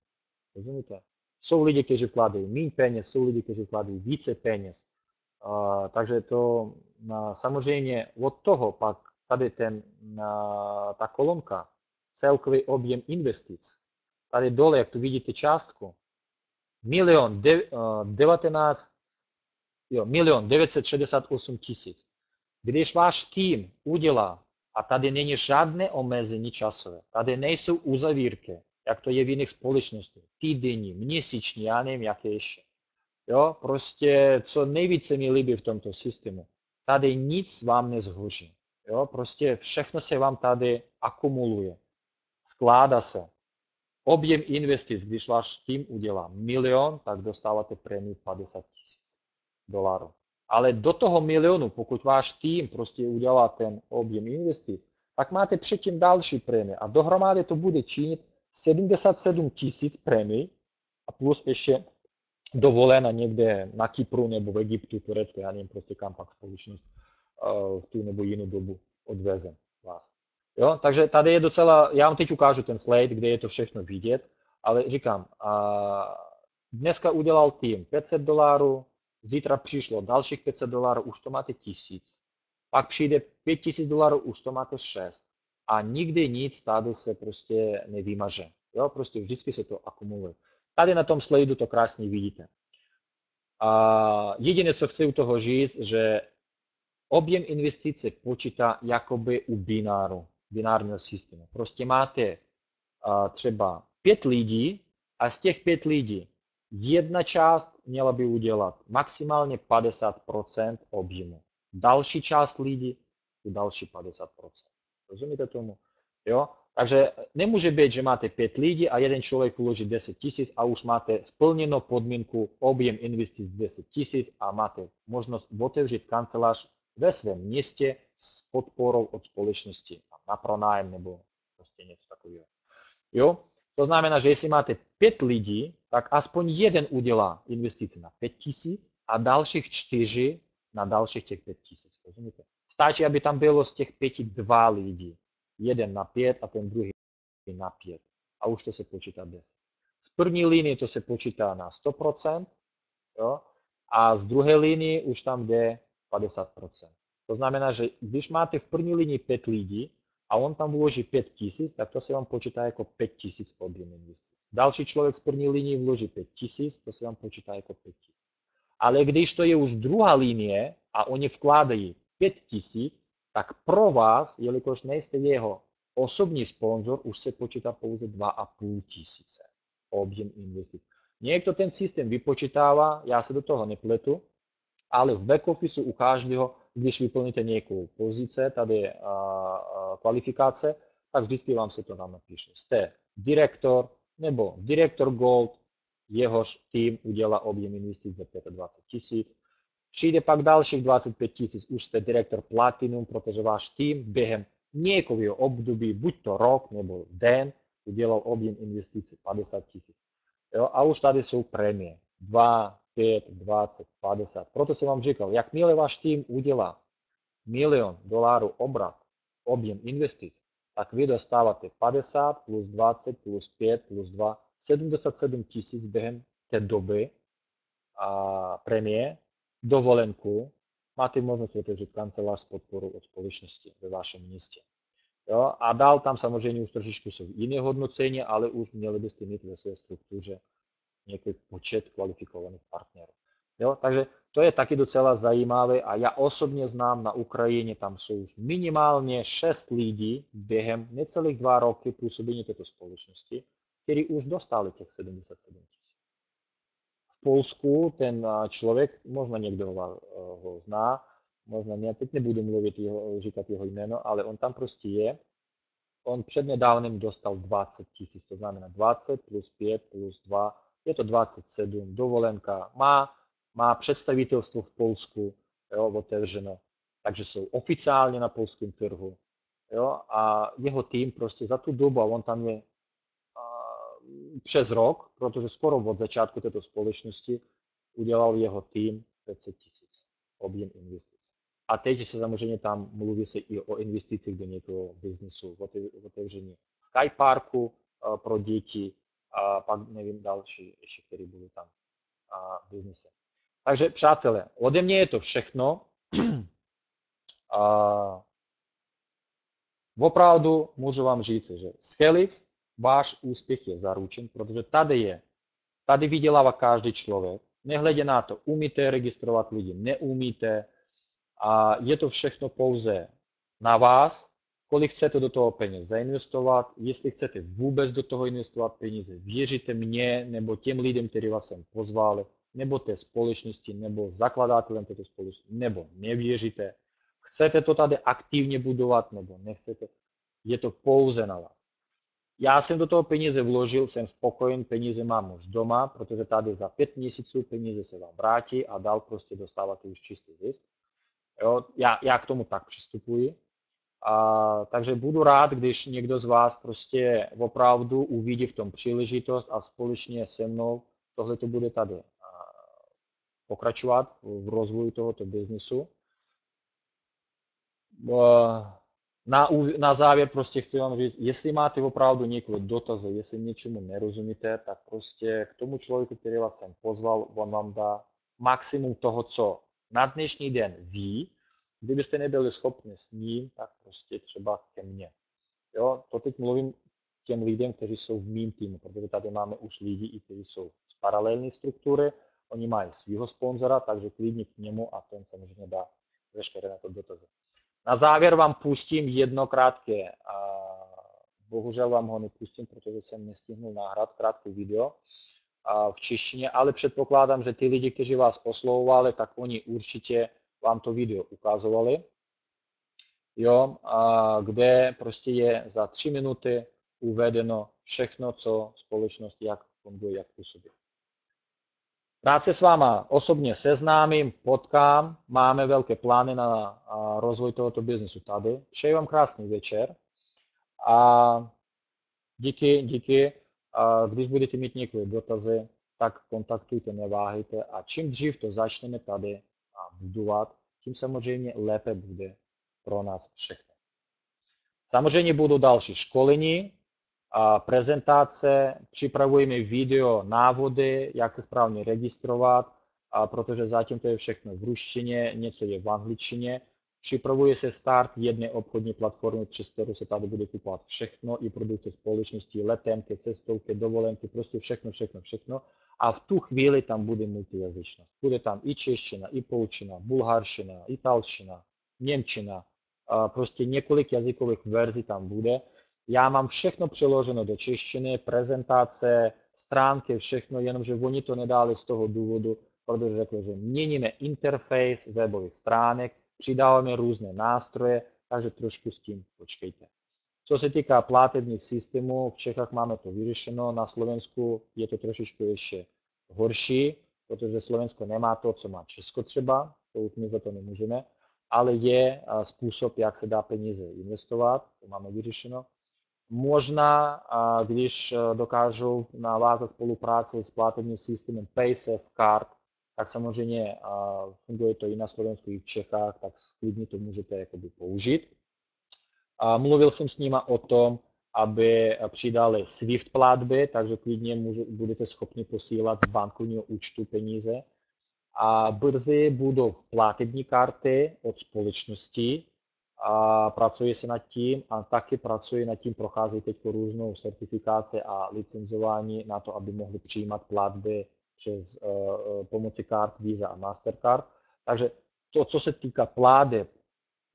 Rozumíte? Jsou lidi, kteří vkládají méně peněz, jsou lidi, kteří vkládají více peněz. Takže to samozřejmě od toho pak tady ta kolonka, celkový objem investic. Tady dole, jak tu vidíte částku, 1 968 000. Když váš tým udělá, a tady není žádné omezení časové, tady nejsou uzavírky, jak to je v jiných společnostech, týdenní, měsíční, já nevím, jaké ještě. Jo, prostě co nejvíce mi líbí v tomto systému, tady nic vám nezhoří. Jo, prostě všechno se vám tady akumuluje, skládá se. Objem investic, když váš tým udělá 1 000 000, tak dostáváte prémii $50 000. Ale do toho 1 000 000, pokud váš tým prostě udělá ten objem investic, tak máte předtím další prémie a dohromady to bude činit 77 000 prémii a plus ještě dovolena někde na Kypru nebo v Egyptu, Turecku, já nevím prostě kam pak společnost v tu nebo jinou dobu odveze vás. Jo? Takže tady je docela, já vám teď ukážu ten slide, kde je to všechno vidět, ale říkám, dneska udělal tým $500, zítra přišlo dalších $500, už to máte 1000, pak přijde $5000, už to máte 6 a nikdy nic tady se prostě nevymaže. Jo? Prostě vždycky se to akumuluje. Tady na tom slajdu to krásně vidíte. Jediné, co chci u toho říct, že objem investice počítá jakoby u binárního systému. Prostě máte třeba 5 lidí a z těch 5 lidí jedna část měla by udělat maximálně 50% objemu. Další část lidí, tu další 50%. Rozumíte tomu? Jo? Takže nemůže být, že máte 5 lidí a jeden člověk uloží 10 000 a už máte splněno podmínku objem investic 10 000 a máte možnost otevřít kancelář ve svém městě s podporou od společnosti na pronájem nebo prostě něco takového. Jo? To znamená, že jestli máte 5 lidí, tak aspoň jeden udělá investici na 5 000 a dalších 4 na dalších těch 5 000. Rozumíte? Stačí, aby tam bylo z těch 5 2 lidí. Jeden na 5 a ten druhý na 5. A už to se počítá 10. Z první linie to se počítá na 100%, jo? A z druhé linie už tam jde 50%. To znamená, že když máte v první linii 5 lidí a on tam vloží 5 000, tak to se vám počítá jako 5 000 objem investic. Další člověk z první linie vloží 5 000, to se vám počítá jako 5 000. Ale když to je už druhá linie a oni vkládají 5 000, tak pro vás, jelikož nejste jeho osobní sponzor, už se počítá pouze 2 500 objem investic. Někdo ten systém vypočítává, já se do toho nepletu, ale v back office u každého, když vyplníte nějakou pozice, tady je kvalifikace, tak vždycky vám se to tam napíše. Jste direktor nebo direktor Gold, jehož tým udělá objem investic za 25 000. Přijde pak dalších 25 000, už jste direktor Platinum, protože váš tým během nějakého období, buď to rok nebo den, udělal objem investicí 50 000. Jo? A už tady jsou prémie. 2, 5, 20, 50. Proto jsem vám říkal, jakmile váš tým udělá $1 000 000 obrat, objem investic, tak vy dostáváte 50 plus 20 plus 5 plus 2, 77 000 během té doby a prémie, dovolenku, máte možnost otevřít kancelář s podporou od společnosti ve vašem městě. Jo? A dál tam samozřejmě už trošičku jsou jiné hodnocení, ale už měli byste mít ve své struktuře nějaký počet kvalifikovaných partnerů. Jo? Takže to je taky docela zajímavé a já osobně znám na Ukrajině, tam jsou už minimálně 6 lidí během necelých 2 roky působení této společnosti, kteří už dostali těch 77 000. V Polsku ten člověk, možná někdo ho zná, možná ne, teď nebudu říkat jeho jméno, ale on tam prostě je. On přednedávnem dostal 20 000, to znamená 20 plus 5 plus 2, je to 27, dovolenka, má představitelstvo v Polsku, jo, otevřeno, takže jsou oficiálně na polském trhu. Jo, a jeho tým prostě za tu dobu, a on tam je přes rok, protože skoro od začátku této společnosti udělal jeho tým 500 000 objem investic. A teď se samozřejmě tam mluví se i o investicích do nějakého biznesu, otevření Skyparku pro děti a pak nevím další ještě, které budou tam biznise. Takže přátelé, ode mě je to všechno. Opravdu můžu vám říct, že z Helix váš úspěch je zaručen, protože tady vydělává každý člověk. Nehledě na to, umíte registrovat lidi, neumíte. A je to všechno pouze na vás, kolik chcete do toho peněz zainvestovat, jestli chcete vůbec do toho investovat peníze, věříte mně nebo těm lidem, kteří vás sem pozvali, nebo té společnosti, nebo zakladatelem této společnosti, nebo nevěříte. Chcete to tady aktivně budovat, nebo nechcete, je to pouze na vás. Já jsem do toho peníze vložil, jsem spokojen, peníze mám už doma, protože tady za 5 měsíců peníze se vám vrátí a dál prostě dostáváte už čistý zisk. Jo, já k tomu tak přistupuji. Takže budu rád, když někdo z vás prostě opravdu uvidí v tom příležitost a společně se mnou tohle to bude tady pokračovat v rozvoji tohoto biznesu. Na závěr prostě chci vám říct, jestli máte opravdu někoho dotazy, jestli něčemu nerozumíte, tak prostě k tomu člověku, který vás sem pozval, on vám dá maximum toho, co na dnešní den ví. Kdybyste nebyli schopni s ním, tak prostě třeba ke mně. Jo, to teď mluvím těm lidem, kteří jsou v mým týmu, protože tady máme už lidi, kteří jsou z paralelní struktury, oni mají svého sponzora, takže klidně k němu a ten samozřejmě dá veškeré na to dotazy. Na závěr vám pustím jedno krátké, bohužel vám ho nepustím, protože jsem nestihnul nahrát krátké video v češtině, ale předpokládám, že ty lidi, kteří vás oslovovali, tak oni určitě vám to video ukazovali, jo, a kde prostě je za 3 minuty uvedeno všechno, co společnost, jak funguje, jak působí. Rád se s váma osobně seznámím, potkám, máme velké plány na rozvoj tohoto biznesu tady. Přeji vám krásný večer a díky. A když budete mít některé dotazy, tak kontaktujte, neváhejte a čím dřív to začneme tady budovat, tím samozřejmě lépe bude pro nás všechny. Samozřejmě budou další školení, prezentace, připravujeme video, návody, jak se správně registrovat, protože zatím to je všechno v ruštině, něco je v angličtině. Připravuje se start jedné obchodní platformy, přes kterou se tady bude kupovat všechno, i produkty společnosti, letenky, cestovky, dovolenky, prostě všechno. A v tu chvíli tam bude multijazyčnost. Bude tam i čeština, i polština, bulharština, italština, němčina, prostě několik jazykových verzí tam bude. Já mám všechno přeloženo do češtiny, prezentace, stránky, všechno, jenomže oni to nedali z toho důvodu, protože řekli, že měníme interface webových stránek, přidáváme různé nástroje, takže trošku s tím počkejte. Co se týká platebních systémů, v Čechách máme to vyřešeno, na Slovensku je to trošičku ještě horší, protože Slovensko nemá to, co má Česko třeba, to už my za to nemůžeme, ale je způsob, jak se dá peníze investovat, to máme vyřešeno. Možná, když dokážou navázat spolupráci s platebním systémem PaySafe Card, tak samozřejmě funguje to i na Slovensku, i v Čechách, tak klidně to můžete jakoby použít. Mluvil jsem s nima o tom, aby přidali SWIFT platby, takže klidně budete schopni posílat z bankovního účtu peníze. A brzy budou platební karty od společnosti, a pracuje se nad tím a taky pracuje nad tím, prochází teď různou certifikaci a licenzování na to, aby mohli přijímat platby přes pomocí kart Visa a Mastercard. Takže to, co se týká plateb,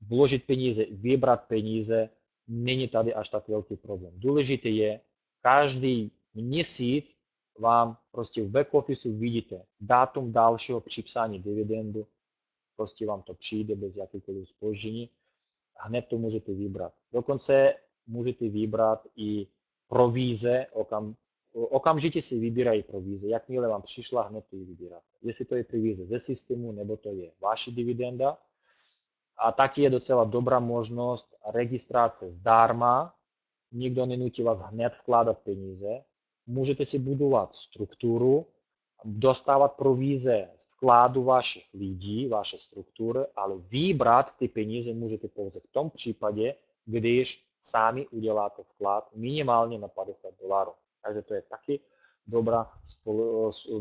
vložit peníze, vybrat peníze, není tady až tak velký problém. Důležité je, každý měsíc vám prostě v back office vidíte dátum dalšího připsání dividendu, prostě vám to přijde bez jakýkoliv zpoždění. Hned to můžete vybrat. Dokonce můžete vybrat i províze, okamžitě si vybírají províze. Jakmile vám přišla, hned to ji vybíráte. Jestli to je províze ze systému, nebo to je vaše dividenda. A taky je docela dobrá možnost registrace zdarma. Nikdo nenutí vás hned vkládat peníze. Můžete si budovat strukturu, dostávat províze z vkladu vašich lidí, vaše struktury, ale vybrat ty peníze můžete pouze v tom případě, když sami uděláte vklad minimálně na $50. Takže to je taky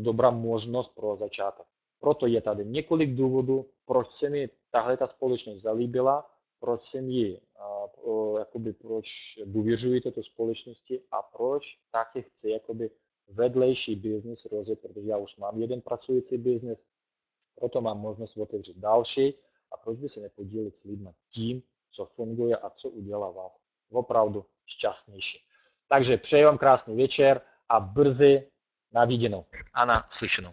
dobrá možnost pro začátek. Proto je tady několik důvodů, proč se mi tahle společnost zalíbila, proč jsem ji, proč důvěřuji této společnosti a proč taky chci vedlejší biznis rozjet, protože já už mám jeden pracující biznis, proto mám možnost otevřít další a proč by se nepodílit s lidmi tím, co funguje a co udělá vás opravdu šťastnější. Takže přeji vám krásný večer a brzy na viděnou a na slyšenou.